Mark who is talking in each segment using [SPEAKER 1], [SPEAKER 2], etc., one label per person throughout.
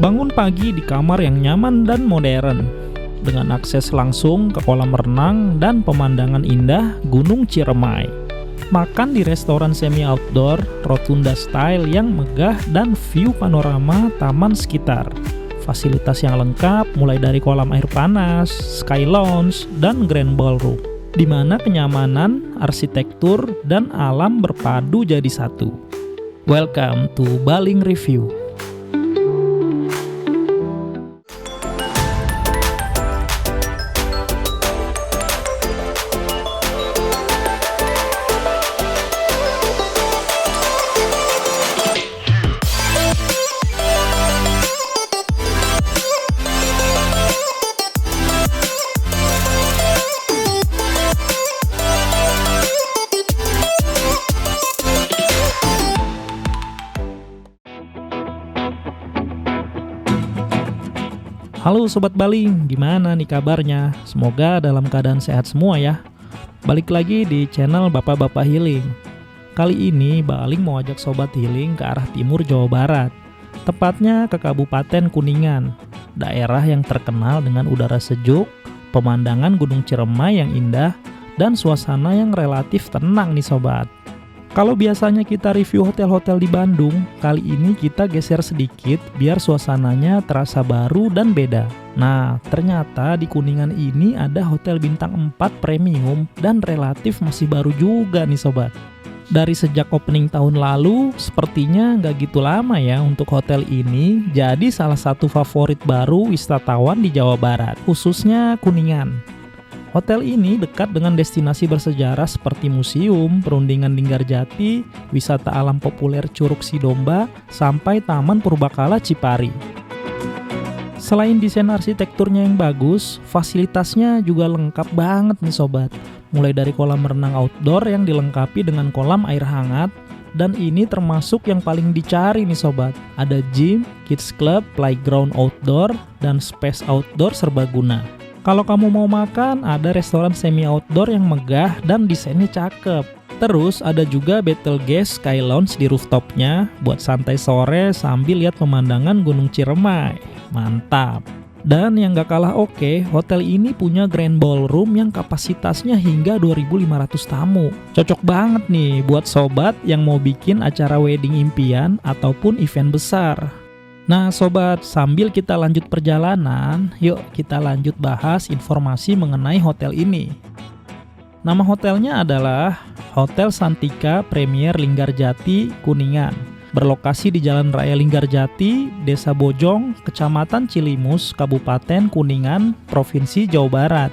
[SPEAKER 1] Bangun pagi di kamar yang nyaman dan modern, dengan akses langsung ke kolam renang dan pemandangan indah Gunung Ciremai. Makan di restoran semi-outdoor, rotunda style yang megah dan view panorama taman sekitar. Fasilitas yang lengkap mulai dari kolam air panas, sky lounge, dan grand ballroom, di mana kenyamanan, arsitektur, dan alam berpadu jadi satu. Welcome to Baling Review. Halo Sobat Baling, gimana nih kabarnya? Semoga dalam keadaan sehat semua ya. Balik lagi di channel Bapak-Bapak Healing. Kali ini Baling mau ajak Sobat Healing ke arah timur Jawa Barat, tepatnya ke Kabupaten Kuningan, daerah yang terkenal dengan udara sejuk, pemandangan Gunung Ciremai yang indah, dan suasana yang relatif tenang nih Sobat. Kalau biasanya kita review hotel-hotel di Bandung, kali ini kita geser sedikit biar suasananya terasa baru dan beda. Nah, ternyata di Kuningan ini ada hotel bintang 4 premium dan relatif masih baru juga nih Sobat. Dari sejak opening tahun lalu, sepertinya nggak gitu lama ya untuk hotel ini jadi salah satu favorit baru wisatawan di Jawa Barat, khususnya Kuningan. Hotel ini dekat dengan destinasi bersejarah seperti museum, perundingan Linggarjati, wisata alam populer Curug Sidomba, sampai Taman Purbakala Cipari. Selain desain arsitekturnya yang bagus, fasilitasnya juga lengkap banget nih Sobat. Mulai dari kolam renang outdoor yang dilengkapi dengan kolam air hangat, dan ini termasuk yang paling dicari nih Sobat. Ada gym, kids club, playground outdoor, dan space outdoor serbaguna. Kalau kamu mau makan, ada restoran semi-outdoor yang megah dan desainnya cakep. Terus ada juga Betelgeuse Sky Lounge di rooftopnya buat santai sore sambil lihat pemandangan Gunung Ciremai. Mantap! Dan yang gak kalah oke, hotel ini punya grand ballroom yang kapasitasnya hingga 2.500 tamu. Cocok banget nih buat sobat yang mau bikin acara wedding impian ataupun event besar. Nah Sobat, sambil kita lanjut perjalanan, yuk kita lanjut bahas informasi mengenai hotel ini. Nama hotelnya adalah Hotel Santika Premier Linggarjati Kuningan. Berlokasi di Jalan Raya Linggarjati, Desa Bojong, Kecamatan Cilimus, Kabupaten Kuningan, Provinsi Jawa Barat.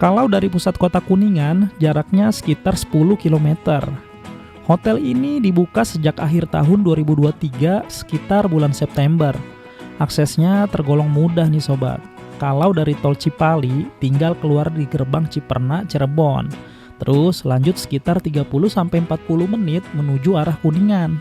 [SPEAKER 1] Kalau dari pusat kota Kuningan, jaraknya sekitar 10 km. Hotel ini dibuka sejak akhir tahun 2023 sekitar bulan September. Aksesnya tergolong mudah nih Sobat. Kalau dari tol Cipali, tinggal keluar di gerbang Ciperna, Cirebon. Terus lanjut sekitar 30-40 menit menuju arah Kuningan.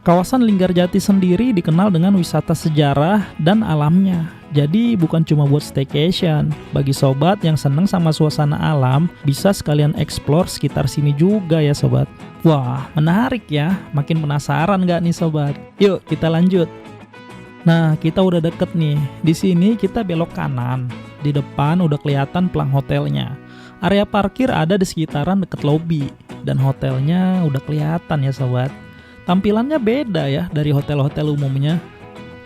[SPEAKER 1] Kawasan Linggarjati sendiri dikenal dengan wisata sejarah dan alamnya. Jadi bukan cuma buat staycation. Bagi sobat yang seneng sama suasana alam, bisa sekalian explore sekitar sini juga ya Sobat. Wah, menarik ya. Makin penasaran nggak nih Sobat? Yuk kita lanjut. Nah, kita udah deket nih. Di sini kita belok kanan. Di depan udah kelihatan pelang hotelnya. Area parkir ada di sekitaran deket lobi. Dan hotelnya udah kelihatan ya Sobat. Tampilannya beda ya dari hotel-hotel umumnya.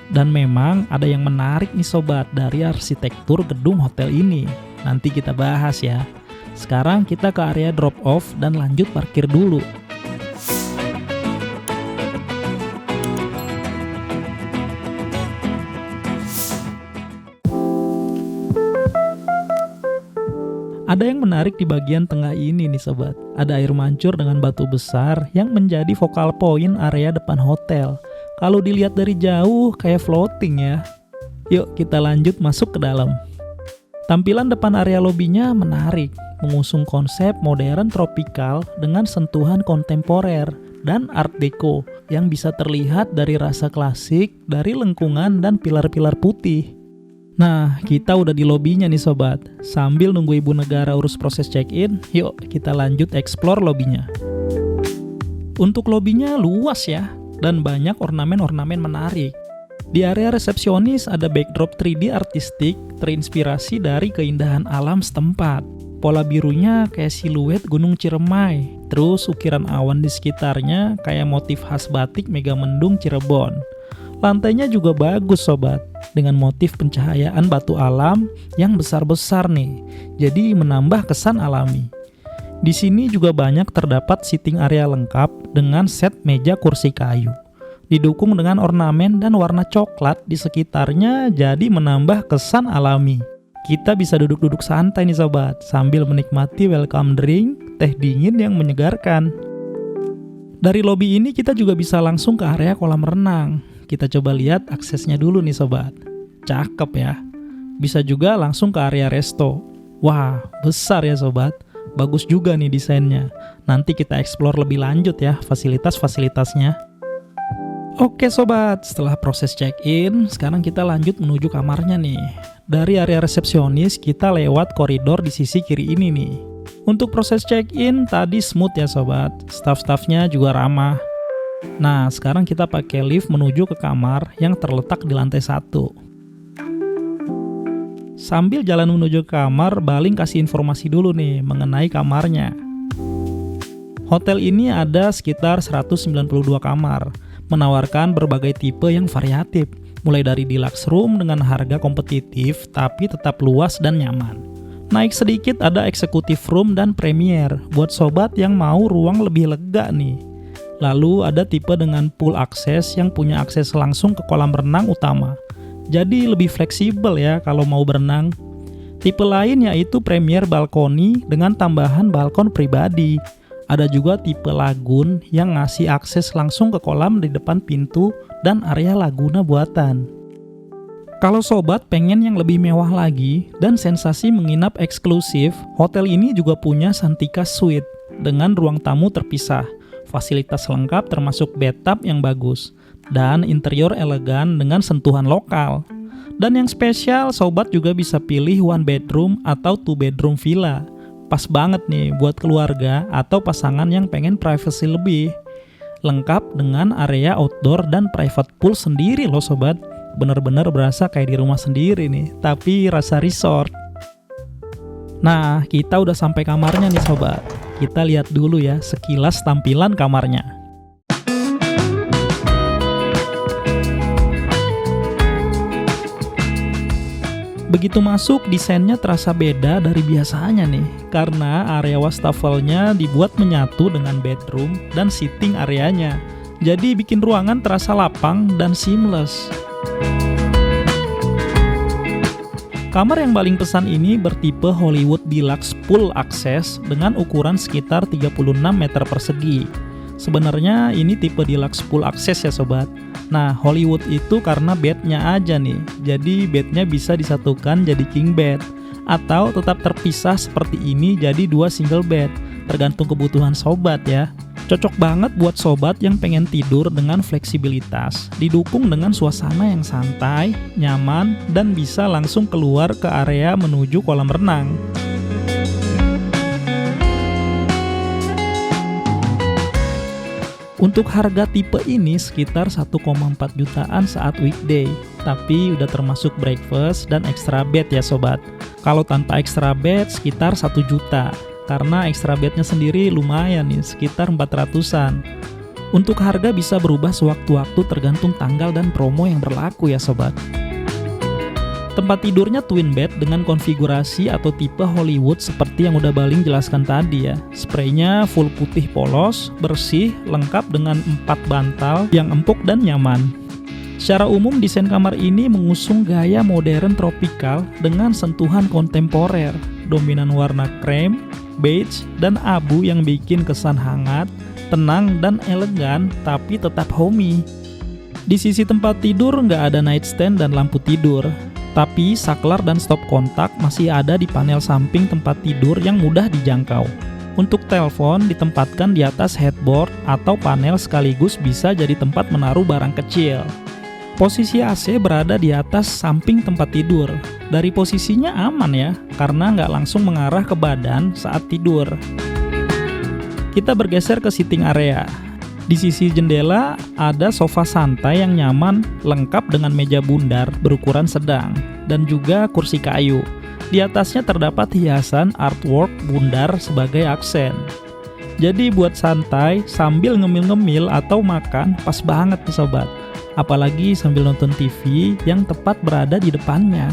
[SPEAKER 1] Dan memang ada yang menarik nih Sobat dari arsitektur gedung hotel ini. Nanti kita bahas ya. Sekarang kita ke area drop off dan lanjut parkir dulu. Ada yang menarik di bagian tengah ini nih Sobat. Ada air mancur dengan batu besar yang menjadi focal point area depan hotel. Kalau dilihat dari jauh kayak floating ya. Yuk kita lanjut masuk ke dalam. Tampilan depan area lobinya menarik, mengusung konsep modern tropikal dengan sentuhan kontemporer dan art deco yang bisa terlihat dari rasa klasik, dari lengkungan dan pilar-pilar putih. Nah, kita udah di lobinya nih Sobat. Sambil nunggu ibu negara urus proses check-in, yuk kita lanjut explore lobinya. Untuk lobinya luas ya, dan banyak ornamen-ornamen menarik. Di area resepsionis ada backdrop 3D artistik terinspirasi dari keindahan alam setempat. Pola birunya kayak siluet Gunung Ciremai, terus ukiran awan di sekitarnya kayak motif khas batik Megamendung Cirebon. Lantainya juga bagus sobat, dengan motif pencahayaan batu alam yang besar-besar nih, jadi menambah kesan alami. Di sini juga banyak terdapat sitting area lengkap dengan set meja kursi kayu. Didukung dengan ornamen dan warna coklat di sekitarnya jadi menambah kesan alami. Kita bisa duduk-duduk santai nih sobat, sambil menikmati welcome drink, teh dingin yang menyegarkan. Dari lobi ini kita juga bisa langsung ke area kolam renang. Kita coba lihat aksesnya dulu nih sobat. Cakep ya. Bisa juga langsung ke area resto. Wah, besar ya sobat. Bagus juga nih desainnya. Nanti kita explore lebih lanjut ya fasilitas-fasilitasnya. Oke sobat, setelah proses check-in, sekarang kita lanjut menuju kamarnya nih. Dari area resepsionis, kita lewat koridor di sisi kiri ini nih. Untuk proses check-in tadi smooth ya sobat, staff-staffnya juga ramah. Nah, sekarang kita pakai lift menuju ke kamar yang terletak di lantai 1. Sambil jalan menuju ke kamar, Baling kasih informasi dulu nih mengenai kamarnya. Hotel ini ada sekitar 192 kamar, menawarkan berbagai tipe yang variatif, mulai dari deluxe room dengan harga kompetitif tapi tetap luas dan nyaman. Naik sedikit ada executive room dan premier buat sobat yang mau ruang lebih lega nih. Lalu ada tipe dengan pool akses yang punya akses langsung ke kolam renang utama. Jadi lebih fleksibel ya kalau mau berenang. Tipe lain yaitu premier balkoni dengan tambahan balkon pribadi. Ada juga tipe lagun yang ngasih akses langsung ke kolam di depan pintu dan area laguna buatan. Kalau sobat pengen yang lebih mewah lagi dan sensasi menginap eksklusif, hotel ini juga punya Santika Suite dengan ruang tamu terpisah, fasilitas lengkap termasuk bathtub yang bagus, dan interior elegan dengan sentuhan lokal. Dan yang spesial, sobat juga bisa pilih one bedroom atau two bedroom villa. Pas banget nih buat keluarga atau pasangan yang pengen privacy lebih. Lengkap dengan area outdoor dan private pool sendiri loh sobat. Bener-bener berasa kayak di rumah sendiri nih, tapi rasa resort. Nah, kita udah sampai kamarnya nih sobat. Kita lihat dulu ya sekilas tampilan kamarnya. Begitu masuk, desainnya terasa beda dari biasanya nih, karena area wastafelnya dibuat menyatu dengan bedroom dan sitting areanya. Jadi bikin ruangan terasa lapang dan seamless. Kamar yang paling pesan ini bertipe Hollywood Deluxe Pool Access dengan ukuran sekitar 36 meter persegi. Sebenarnya ini tipe Deluxe Pool Access ya sobat. Nah, Hollywood itu karena bednya aja nih, jadi bednya bisa disatukan jadi king bed, atau tetap terpisah seperti ini jadi 2 single bed, tergantung kebutuhan sobat ya. Cocok banget buat sobat yang pengen tidur dengan fleksibilitas, didukung dengan suasana yang santai, nyaman, dan bisa langsung keluar ke area menuju kolam renang. Untuk harga tipe ini sekitar 1,4 jutaan saat weekday, tapi udah termasuk breakfast dan extra bed ya sobat. Kalau tanpa extra bed sekitar 1 juta, karena extra bednya sendiri lumayan nih, sekitar 400-an. Untuk harga bisa berubah sewaktu-waktu tergantung tanggal dan promo yang berlaku ya sobat. Tempat tidurnya twin bed dengan konfigurasi atau tipe Hollywood seperti yang udah Baling jelaskan tadi ya. Spraynya full putih polos, bersih, lengkap dengan 4 bantal yang empuk dan nyaman. Secara umum desain kamar ini mengusung gaya modern tropikal dengan sentuhan kontemporer, dominan warna krem, beige, dan abu yang bikin kesan hangat, tenang, dan elegan tapi tetap homey. Di sisi tempat tidur nggak ada nightstand dan lampu tidur. Tapi saklar dan stop kontak masih ada di panel samping tempat tidur yang mudah dijangkau. Untuk telepon ditempatkan di atas headboard atau panel sekaligus bisa jadi tempat menaruh barang kecil. Posisi AC berada di atas samping tempat tidur. Dari posisinya aman ya, karena nggak langsung mengarah ke badan saat tidur. Kita bergeser ke sitting area. Di sisi jendela ada sofa santai yang nyaman lengkap dengan meja bundar berukuran sedang dan juga kursi kayu. Di atasnya terdapat hiasan artwork bundar sebagai aksen. Jadi buat santai sambil ngemil-ngemil atau makan pas banget nih sobat. Apalagi sambil nonton TV yang tepat berada di depannya.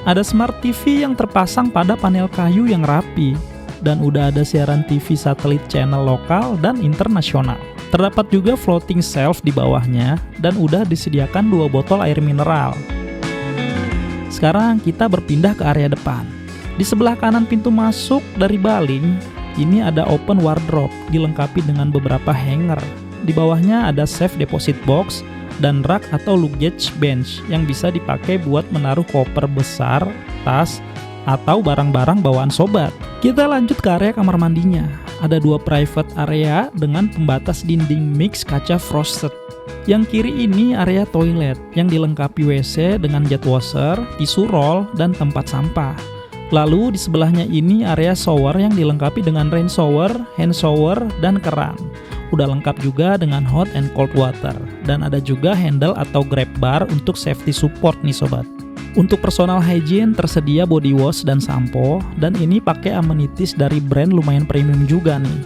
[SPEAKER 1] Ada Smart TV yang terpasang pada panel kayu yang rapi. Dan udah ada siaran TV satelit channel lokal dan internasional. Terdapat juga floating shelf di bawahnya dan udah disediakan 2 botol air mineral. Sekarang kita berpindah ke area depan. Di sebelah kanan pintu masuk dari baling, ini ada open wardrobe dilengkapi dengan beberapa hanger. Di bawahnya ada safe deposit box dan rak atau luggage bench yang bisa dipakai buat menaruh koper besar, tas, atau barang-barang bawaan sobat. Kita lanjut ke area kamar mandinya. Ada 2 private area dengan pembatas dinding mix kaca frosted. Yang kiri ini area toilet yang dilengkapi WC dengan jet washer, tisu roll, dan tempat sampah. Lalu di sebelahnya ini area shower yang dilengkapi dengan rain shower, hand shower, dan keran. Udah lengkap juga dengan hot and cold water. Dan ada juga handle atau grab bar untuk safety support nih sobat. Untuk personal hygiene tersedia body wash dan sampo, dan ini pakai amenities dari brand lumayan premium juga nih.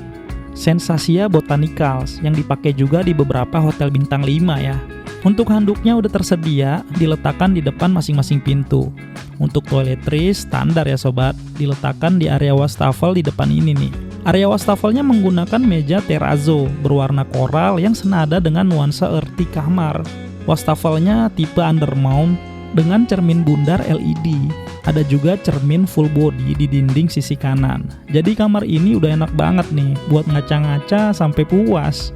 [SPEAKER 1] Sensasia Botanicals yang dipakai juga di beberapa hotel bintang 5 ya. Untuk handuknya udah tersedia, diletakkan di depan masing-masing pintu. Untuk toiletries standar ya sobat, diletakkan di area wastafel di depan ini nih. Area wastafelnya menggunakan meja terrazzo berwarna koral yang senada dengan nuansa earthy kamar. Wastafelnya tipe undermount dengan cermin bundar LED. Ada juga cermin full body di dinding sisi kanan. Jadi kamar ini udah enak banget nih buat ngaca-ngaca sampai puas.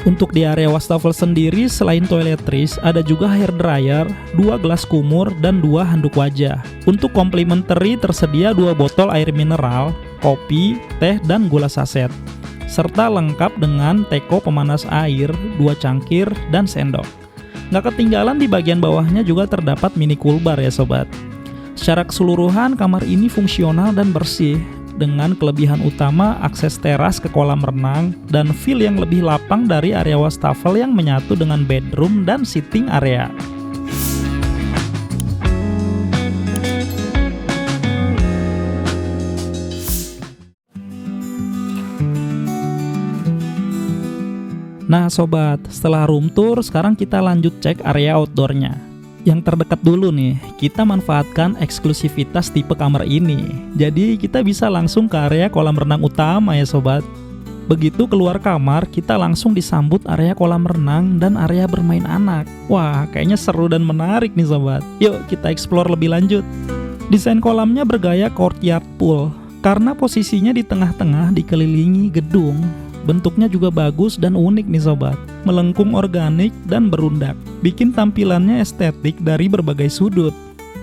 [SPEAKER 1] Untuk di area wastafel sendiri selain toiletries ada juga hair dryer, 2 gelas kumur, dan 2 handuk wajah. Untuk complimentary tersedia 2 botol air mineral, kopi, teh, dan gula saset. Serta lengkap dengan teko pemanas air, 2 cangkir, dan sendok. Nggak ketinggalan di bagian bawahnya juga terdapat mini cool bar ya sobat. Secara keseluruhan kamar ini fungsional dan bersih dengan kelebihan utama akses teras ke kolam renang dan feel yang lebih lapang dari area wastafel yang menyatu dengan bedroom dan sitting area. Nah sobat, setelah room tour, sekarang kita lanjut cek area outdoornya. Yang terdekat dulu nih, kita manfaatkan eksklusivitas tipe kamar ini. Jadi kita bisa langsung ke area kolam renang utama ya sobat. Begitu keluar kamar, kita langsung disambut area kolam renang dan area bermain anak. Wah, kayaknya seru dan menarik nih sobat. Yuk kita explore lebih lanjut. Desain kolamnya bergaya courtyard pool, karena posisinya di tengah-tengah dikelilingi gedung. Bentuknya juga bagus dan unik nih sobat, melengkung organik dan berundak, bikin tampilannya estetik dari berbagai sudut.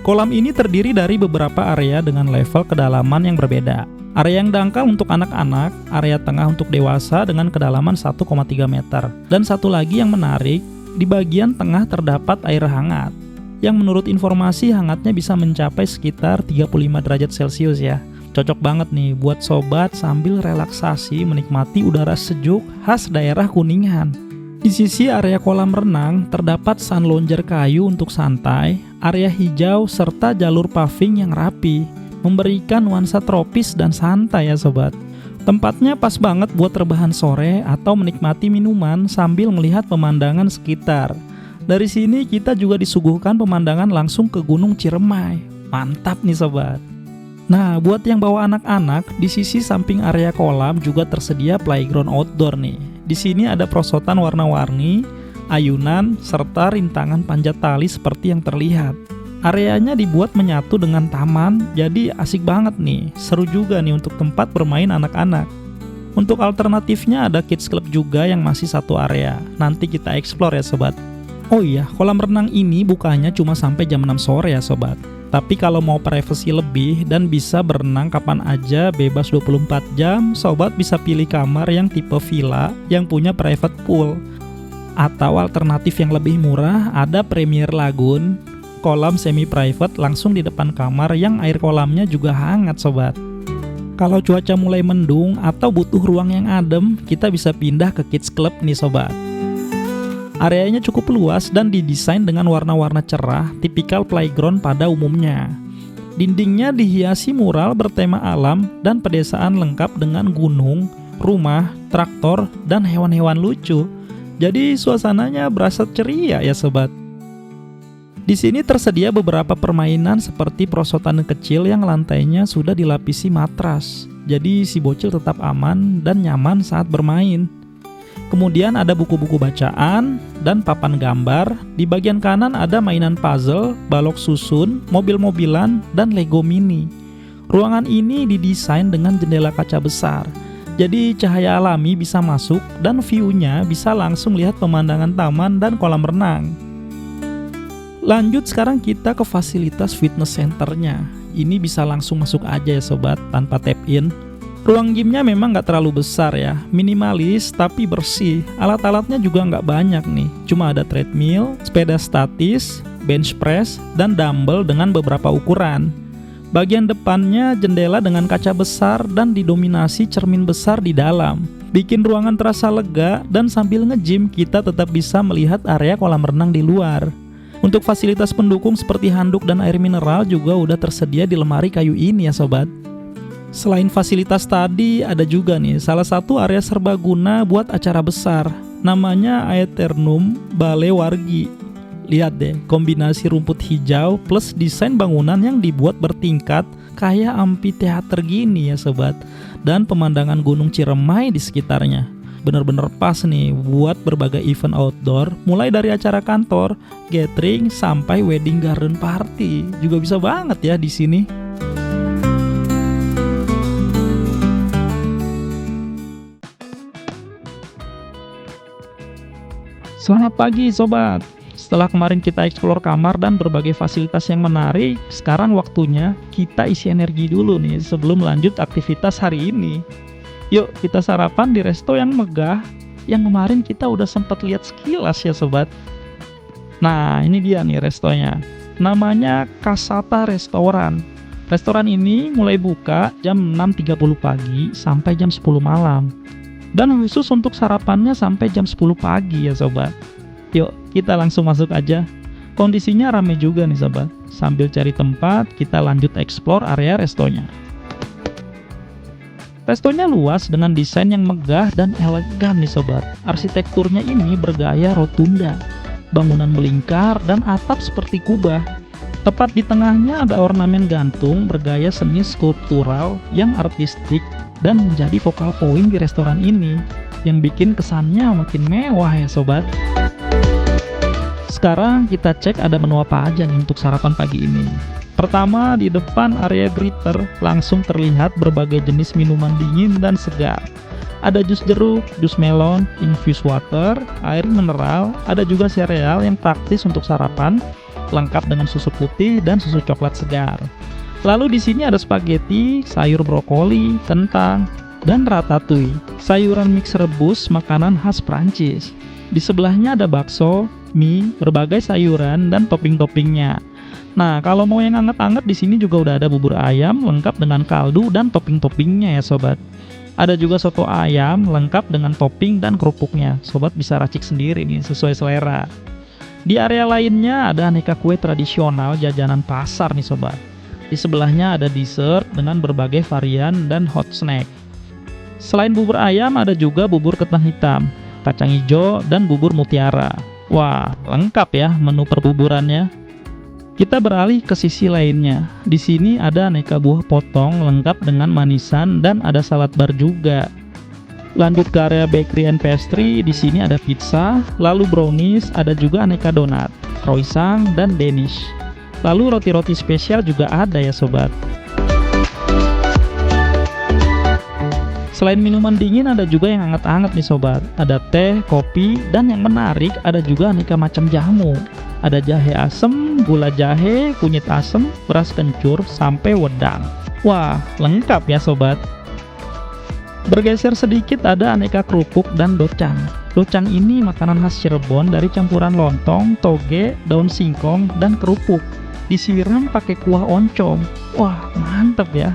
[SPEAKER 1] Kolam ini terdiri dari beberapa area dengan level kedalaman yang berbeda. Area yang dangkal untuk anak-anak, area tengah untuk dewasa dengan kedalaman 1,3 meter. Dan satu lagi yang menarik, di bagian tengah terdapat air hangat, yang menurut informasi hangatnya bisa mencapai sekitar 35 derajat Celcius ya. Cocok banget nih buat sobat sambil relaksasi menikmati udara sejuk khas daerah Kuningan. Di sisi area kolam renang terdapat sun lounger kayu untuk santai, area hijau serta jalur paving yang rapi, memberikan nuansa tropis dan santai ya sobat. Tempatnya pas banget buat rebahan sore atau menikmati minuman sambil melihat pemandangan sekitar. Dari sini kita juga disuguhkan pemandangan langsung ke Gunung Ciremai. Mantap nih sobat. Nah, buat yang bawa anak-anak, di sisi samping area kolam juga tersedia playground outdoor nih. Di sini ada perosotan warna-warni, ayunan, serta rintangan panjat tali seperti yang terlihat. Areanya dibuat menyatu dengan taman, jadi asik banget nih. Seru juga nih untuk tempat bermain anak-anak. Untuk alternatifnya ada kids club juga yang masih satu area. Nanti kita explore ya sobat. Oh iya, kolam renang ini bukanya cuma sampai jam 6 sore ya sobat. Tapi kalau mau privasi lebih dan bisa berenang kapan aja bebas 24 jam, sobat bisa pilih kamar yang tipe villa yang punya private pool. Atau alternatif yang lebih murah, ada Premier Lagoon, kolam semi private langsung di depan kamar yang air kolamnya juga hangat sobat. Kalau cuaca mulai mendung atau butuh ruang yang adem, kita bisa pindah ke Kids Club nih sobat. Areanya cukup luas dan didesain dengan warna-warna cerah, tipikal playground pada umumnya. Dindingnya dihiasi mural bertema alam dan pedesaan lengkap dengan gunung, rumah, traktor, dan hewan-hewan lucu. Jadi suasananya berasa ceria ya sobat. Di sini tersedia beberapa permainan seperti perosotan kecil yang lantainya sudah dilapisi matras. Jadi si bocil tetap aman dan nyaman saat bermain. Kemudian ada buku-buku bacaan dan papan gambar. Di bagian kanan ada mainan puzzle, balok susun, mobil-mobilan, dan Lego mini. Ruangan ini didesain dengan jendela kaca besar. Jadi cahaya alami bisa masuk dan view-nya bisa langsung lihat pemandangan taman dan kolam renang. Lanjut sekarang kita ke fasilitas fitness centernya. Ini bisa langsung masuk aja ya sobat tanpa tap in. Ruang gymnya memang nggak terlalu besar ya, minimalis tapi bersih. Alat-alatnya juga nggak banyak nih, cuma ada treadmill, sepeda statis, bench press, dan dumbbell dengan beberapa ukuran. Bagian depannya jendela dengan kaca besar dan didominasi cermin besar di dalam. Bikin ruangan terasa lega dan sambil nge-gym kita tetap bisa melihat area kolam renang di luar. Untuk fasilitas pendukung seperti handuk dan air mineral juga udah tersedia di lemari kayu ini ya sobat. Selain fasilitas tadi, ada juga nih salah satu area serbaguna buat acara besar. Namanya Aeternum Balai Wargi. Lihat deh, kombinasi rumput hijau plus desain bangunan yang dibuat bertingkat kayak amphitheater gini ya sobat. Dan pemandangan Gunung Ciremai di sekitarnya. Bener-bener pas nih buat berbagai event outdoor, mulai dari acara kantor, gathering, sampai wedding garden party. Juga bisa banget ya di sini. Selamat pagi sobat. Setelah kemarin kita explore kamar dan berbagai fasilitas yang menarik, sekarang waktunya kita isi energi dulu nih sebelum lanjut aktivitas hari ini. Yuk kita sarapan di resto yang megah, yang kemarin kita udah sempat lihat sekilas ya sobat. Nah ini dia nih restonya, namanya Kasata Restoran. Restoran ini mulai buka jam 6.30 pagi sampai jam 10 malam. Dan khusus untuk sarapannya sampai jam 10 pagi ya sobat. Yuk kita langsung masuk aja. Kondisinya rame juga nih sobat. Sambil cari tempat kita lanjut explore area restonya. Restonya luas dengan desain yang megah dan elegan nih sobat. Arsitekturnya ini bergaya rotunda, bangunan melingkar dan atap seperti kubah. Tepat di tengahnya ada ornamen gantung bergaya seni skulptural yang artistik dan menjadi focal point di restoran ini, yang bikin kesannya makin mewah ya sobat. Sekarang kita cek ada menu apa aja nih untuk sarapan pagi ini. Pertama, di depan area greeter langsung terlihat berbagai jenis minuman dingin dan segar. Ada jus jeruk, jus melon, infused water, air mineral, ada juga sereal yang praktis untuk sarapan, lengkap dengan susu putih dan susu coklat segar. Lalu di sini ada spaghetti, sayur brokoli, kentang, dan ratatouille. Sayuran mix rebus, makanan khas Prancis. Di sebelahnya ada bakso, mie, berbagai sayuran dan topping-toppingnya. Nah, kalau mau yang anget-anget di sini juga udah ada bubur ayam lengkap dengan kaldu dan topping-toppingnya ya sobat. Ada juga soto ayam lengkap dengan topping dan kerupuknya. Sobat bisa racik sendiri nih sesuai selera. Di area lainnya ada aneka kue tradisional jajanan pasar nih sobat. Di sebelahnya ada dessert dengan berbagai varian dan hot snack. Selain bubur ayam ada juga bubur ketan hitam, kacang hijau, dan bubur mutiara. Wah, lengkap ya menu perbuburannya. Kita beralih ke sisi lainnya. Di sini ada aneka buah potong lengkap dengan manisan dan ada salad bar juga. Lanjut ke area bakery and pastry, di sini ada pizza, lalu brownies, ada juga aneka donat, croissant, dan Danish. Lalu roti-roti spesial juga ada ya sobat. Selain minuman dingin ada juga yang hangat-hangat nih sobat. Ada teh, kopi, dan yang menarik ada juga aneka macam jamu. Ada jahe asem, gula jahe, kunyit asem, beras kencur, sampai wedang. Wah, lengkap ya sobat. Bergeser sedikit ada aneka kerupuk dan docang. Docang ini makanan khas Cirebon dari campuran lontong, toge, daun singkong, dan kerupuk. Disiram pakai kuah oncom. Wah, mantep ya.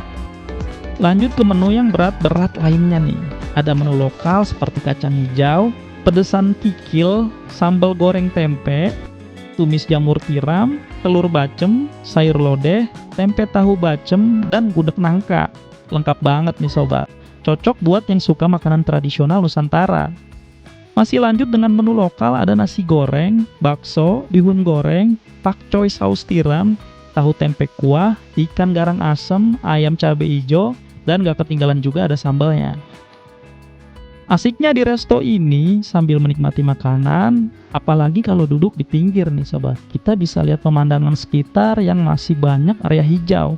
[SPEAKER 1] Lanjut ke menu yang berat-berat lainnya nih. Ada menu lokal seperti kacang hijau, pedesan kikil, sambal goreng tempe, tumis jamur tiram, telur bacem, sayur lodeh, tempe tahu bacem, dan gudeg nangka. Lengkap banget nih sobat. Cocok buat yang suka makanan tradisional Nusantara. Masih lanjut dengan menu lokal, ada nasi goreng, bakso, bihun goreng, pakcoy saus tiram, tahu tempe kuah, ikan garang asem, ayam cabai hijau, dan gak ketinggalan juga ada sambalnya. Asiknya di resto ini sambil menikmati makanan, apalagi kalau duduk di pinggir nih sobat. Kita bisa lihat pemandangan sekitar yang masih banyak area hijau,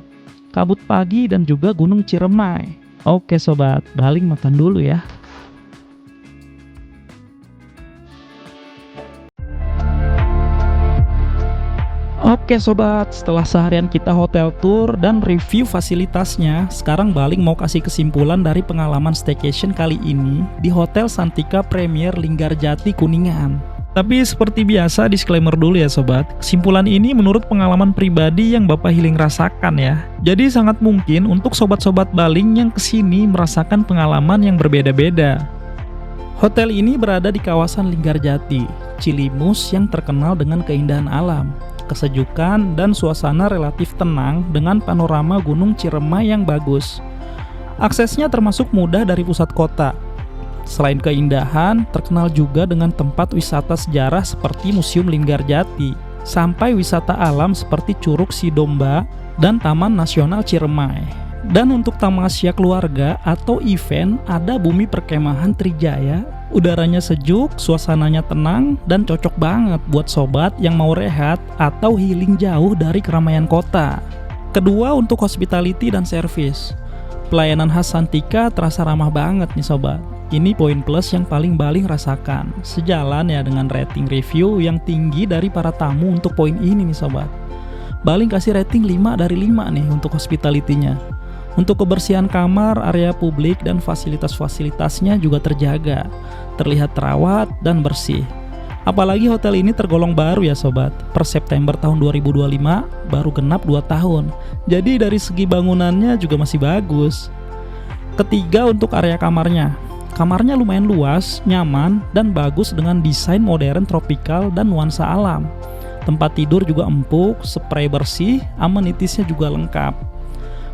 [SPEAKER 1] kabut pagi dan juga Gunung Ciremai. Oke sobat, Baling makan dulu ya. Oke sobat, setelah seharian kita hotel tour dan review fasilitasnya, sekarang Baling mau kasih kesimpulan dari pengalaman staycation kali ini di Hotel Santika Premier Linggarjati Kuningan. Tapi seperti biasa, disclaimer dulu ya sobat. Kesimpulan ini menurut pengalaman pribadi yang Bapak Hiling rasakan ya. Jadi sangat mungkin untuk sobat-sobat Baling yang kesini merasakan pengalaman yang berbeda-beda. Hotel ini berada di kawasan Linggarjati, Cilimus yang terkenal dengan keindahan alam, kesejukan, dan suasana relatif tenang dengan panorama Gunung Ciremai yang bagus. Aksesnya termasuk mudah dari pusat kota. Selain keindahan, terkenal juga dengan tempat wisata sejarah seperti Museum Linggarjati, sampai wisata alam seperti Curug Sidomba dan Taman Nasional Ciremai. Dan untuk tamasya keluarga atau event, ada Bumi Perkemahan Trijaya. Udaranya sejuk, suasananya tenang, dan cocok banget buat sobat yang mau rehat atau healing jauh dari keramaian kota. Kedua, untuk hospitality dan service. Pelayanan khas Santika terasa ramah banget nih sobat. Ini poin plus yang paling Baling rasakan. Sejalan ya dengan rating review yang tinggi dari para tamu untuk poin ini nih sobat. Baling kasih rating 5 dari 5 nih untuk hospitality-nya. Untuk kebersihan kamar, area publik, dan fasilitas-fasilitasnya juga terjaga. Terlihat terawat dan bersih. Apalagi hotel ini tergolong baru ya sobat. Per September tahun 2025 baru genap 2 tahun. Jadi dari segi bangunannya juga masih bagus. Ketiga, untuk area kamarnya. Kamarnya lumayan luas, nyaman, dan bagus dengan desain modern tropikal dan nuansa alam. Tempat tidur juga empuk, spray bersih, amenitisnya juga lengkap.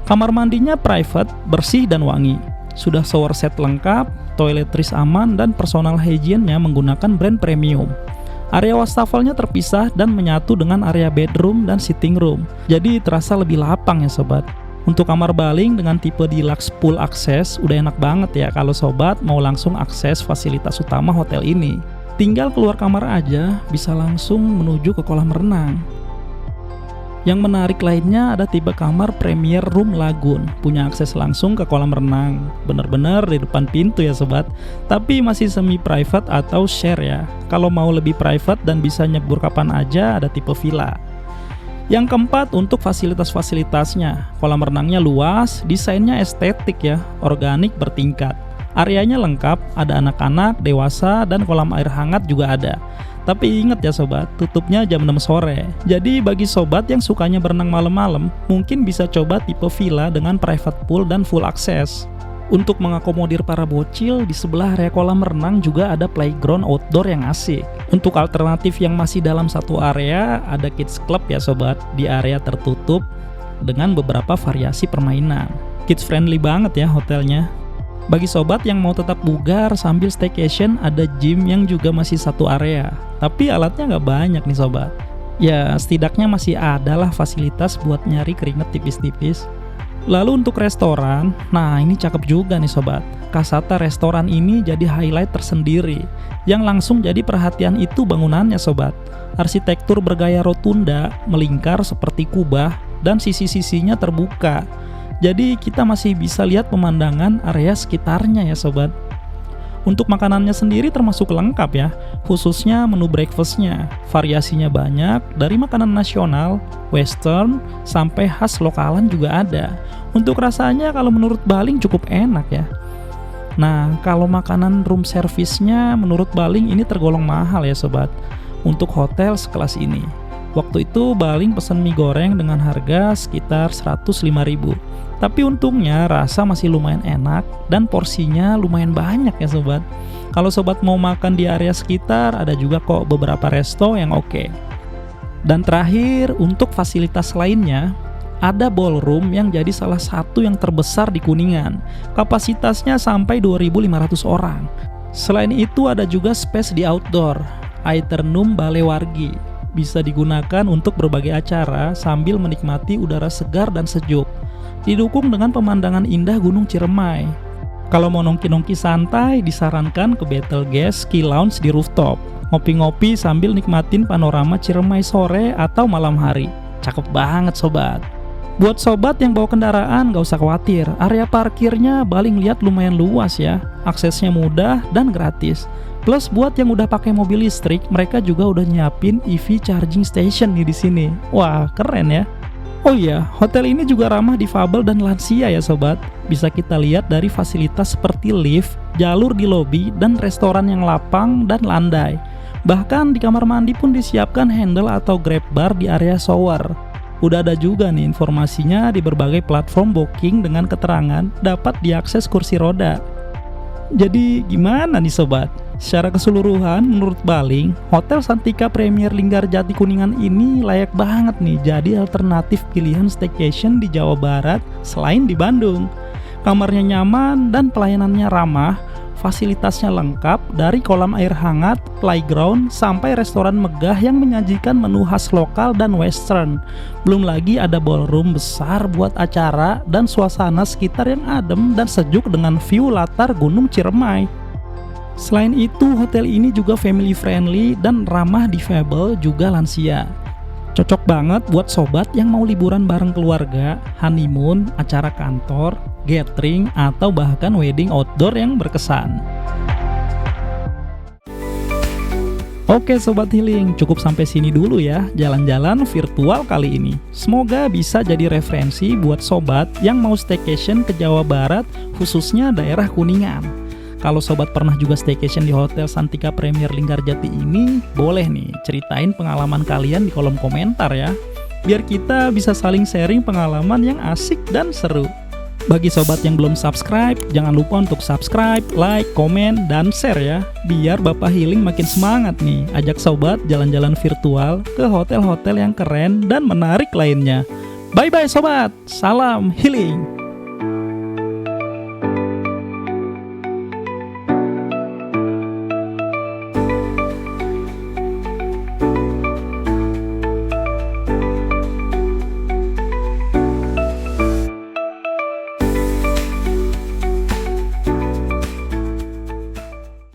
[SPEAKER 1] Kamar mandinya private, bersih, dan wangi. Sudah shower set lengkap, toiletries aman, dan personal hygiene-nya menggunakan brand premium. Area wastafelnya terpisah dan menyatu dengan area bedroom dan sitting room. Jadi terasa lebih lapang ya sobat. Untuk kamar Baling dengan tipe deluxe pool akses, udah enak banget ya kalau sobat mau langsung akses fasilitas utama hotel ini. Tinggal keluar kamar aja, bisa langsung menuju ke kolam renang. Yang menarik lainnya ada tipe kamar Premier Room Lagoon, punya akses langsung ke kolam renang. Bener-bener di depan pintu ya sobat, tapi masih semi private atau share ya. Kalau mau lebih private dan bisa nyebur kapan aja, ada tipe villa. Yang keempat, untuk fasilitas-fasilitasnya. Kolam renangnya luas, desainnya estetik ya, organik bertingkat. Areanya lengkap, ada anak-anak, dewasa, dan kolam air hangat juga ada. Tapi ingat ya sobat, tutupnya jam 6 sore. Jadi bagi sobat yang sukanya berenang malam-malam, mungkin bisa coba tipe villa dengan private pool dan full access. Untuk mengakomodir para bocil, di sebelah area kolam renang juga ada playground outdoor yang asik. Untuk alternatif yang masih dalam satu area, ada kids club ya sobat, di area tertutup dengan beberapa variasi permainan. Kids friendly banget ya hotelnya. Bagi sobat yang mau tetap bugar sambil staycation, ada gym yang juga masih satu area. Tapi alatnya nggak banyak nih sobat. Ya setidaknya masih ada lah fasilitas buat nyari keringet tipis-tipis. Lalu untuk restoran, nah ini cakep juga nih sobat. Kasata restoran ini jadi highlight tersendiri. Yang langsung jadi perhatian itu bangunannya sobat. Arsitektur bergaya rotunda, melingkar seperti kubah, dan sisi-sisinya terbuka. Jadi kita masih bisa lihat pemandangan area sekitarnya ya sobat. Untuk makanannya sendiri termasuk lengkap ya, khususnya menu breakfastnya. Variasinya banyak, dari makanan nasional, western, sampai khas lokalan juga ada. Untuk rasanya kalau menurut Baling cukup enak ya. Nah, kalau makanan room service-nya menurut Baling ini tergolong mahal ya sobat, untuk hotel sekelas ini. Waktu itu Baling pesan mie goreng dengan harga sekitar 105.000. Tapi untungnya rasa masih lumayan enak dan porsinya lumayan banyak ya sobat. Kalau sobat mau makan di area sekitar, ada juga kok beberapa resto yang oke. Dan terakhir, untuk fasilitas lainnya, ada ballroom yang jadi salah satu yang terbesar di Kuningan. Kapasitasnya sampai 2.500 orang. Selain itu ada juga space di outdoor, Aeternum Balewargi. Bisa digunakan untuk berbagai acara sambil menikmati udara segar dan sejuk. Didukung dengan pemandangan indah Gunung Ciremai. Kalau mau nongki-nongki santai, disarankan ke Betelgeuse Ski Lounge di rooftop. Ngopi-ngopi sambil nikmatin panorama Ciremai sore atau malam hari. Cakep banget sobat. Buat sobat yang bawa kendaraan, gak usah khawatir. Area parkirnya Baling lihat lumayan luas ya. Aksesnya mudah dan gratis. Plus buat yang udah pakai mobil listrik, mereka juga udah nyiapin EV charging station nih di sini. Wah, keren ya. Oh iya, hotel ini juga ramah difabel dan lansia ya sobat. Bisa kita lihat dari fasilitas seperti lift, jalur di lobi, dan restoran yang lapang dan landai. Bahkan di kamar mandi pun disiapkan handle atau grab bar di area shower. Udah ada juga nih informasinya di berbagai platform booking dengan keterangan dapat diakses kursi roda. Jadi gimana nih sobat? Secara keseluruhan menurut Baling, Hotel Santika Premier Linggarjati Kuningan ini layak banget nih jadi alternatif pilihan staycation di Jawa Barat selain di Bandung. Kamarnya nyaman dan pelayanannya ramah. Fasilitasnya lengkap dari kolam air hangat, playground, sampai restoran megah yang menyajikan menu khas lokal dan western. Belum lagi ada ballroom besar buat acara dan suasana sekitar yang adem dan sejuk dengan view latar Gunung Ciremai. Selain itu, hotel ini juga family friendly dan ramah difabel juga lansia. Cocok banget buat sobat yang mau liburan bareng keluarga, honeymoon, acara kantor, gathering, atau bahkan wedding outdoor yang berkesan. Oke Sobat Healing, cukup sampai sini dulu ya jalan-jalan virtual kali ini. Semoga bisa jadi referensi buat sobat yang mau staycation ke Jawa Barat, khususnya daerah Kuningan. Kalau sobat pernah juga staycation di Hotel Santika Premier Linggarjati ini, boleh nih ceritain pengalaman kalian di kolom komentar ya. Biar kita bisa saling sharing pengalaman yang asik dan seru. Bagi sobat yang belum subscribe, jangan lupa untuk subscribe, like, komen, dan share ya. Biar Bapak Healing makin semangat nih, ajak sobat jalan-jalan virtual ke hotel-hotel yang keren dan menarik lainnya. Bye-bye sobat, salam healing.